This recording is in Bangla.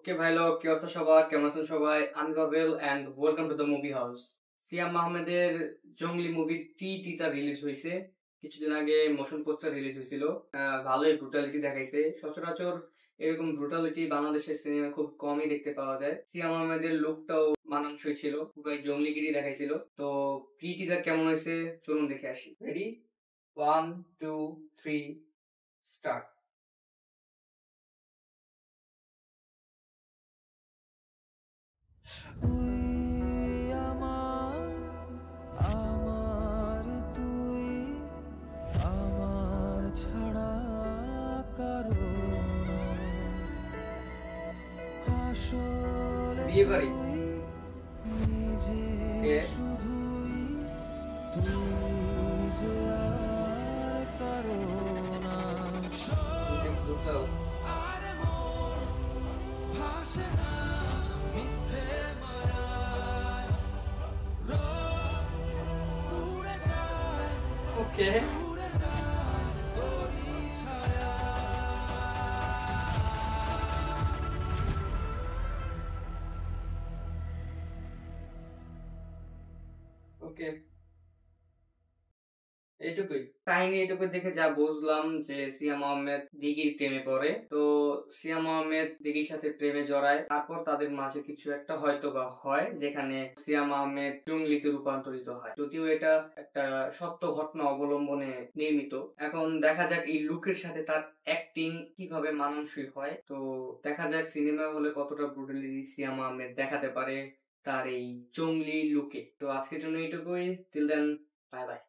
ওকে ভাই লোক, কি অবস্থা সবার? কেমন আছেন সবাই? আমি বাবেল and welcome to the movie house. Siam আহমেদের জঙ্গলি মুভির টিজার রিলিজ হয়েছে কিছুদিন আগে। মোশন পোস্টার রিলিজ হয়েছিল। ভালোই ব্রুটালিটি দেখাইছে। সচরাচর এরকম ব্রুটালিটি বাংলাদেশের সিনেমা খুব কমই দেখতে পাওয়া যায়। সিয়াম আহমেদের লুকটাও মানানসই ছিল, খুবই জঙ্গলিগিরি দেখাইছিল। তো টিজার কেমন হয়েছে চলুন দেখে আসি। Ready, 1 2 3 start. আমার তুই আমার ছাড়া কারো আসলে বিয়ে বাড়ি নিজে শুধুই তুই যে আর কারো না আর মন ভাসে না মিথ্যে মায়ায় উড়ে যায় ওকে উড়ে যায় তোরই ছায়া। ওকে, এইটুকুই কাহিনী। এইটুকু দেখে যা বুঝলাম যে সিয়াম আহমেদ দিঘির প্রেমে পড়ে। তো সিয়াম আহমেদ দিঘির সাথে প্রেমে জড়ায়, তারপর তাদের মাঝে কিছু একটা হয়তো বা হয়, যেখানে সিয়াম আহমেদ জঙ্গলিতে রূপান্তরিত হয়। যদিও এটা একটা সত্য ঘটনা অবলম্বনে নির্মিত। এখন দেখা যাক এই লুকের সাথে তার অ্যাক্টিং কিভাবে মানানসই হয়। তো দেখা যাক সিনেমা হলে কতটা ব্রুটালিটি সিয়াম আহমেদ দেখাতে পারে তার এই জঙ্গলি লুকে। তো আজকের জন্য এইটুকুই। Till then, bye by.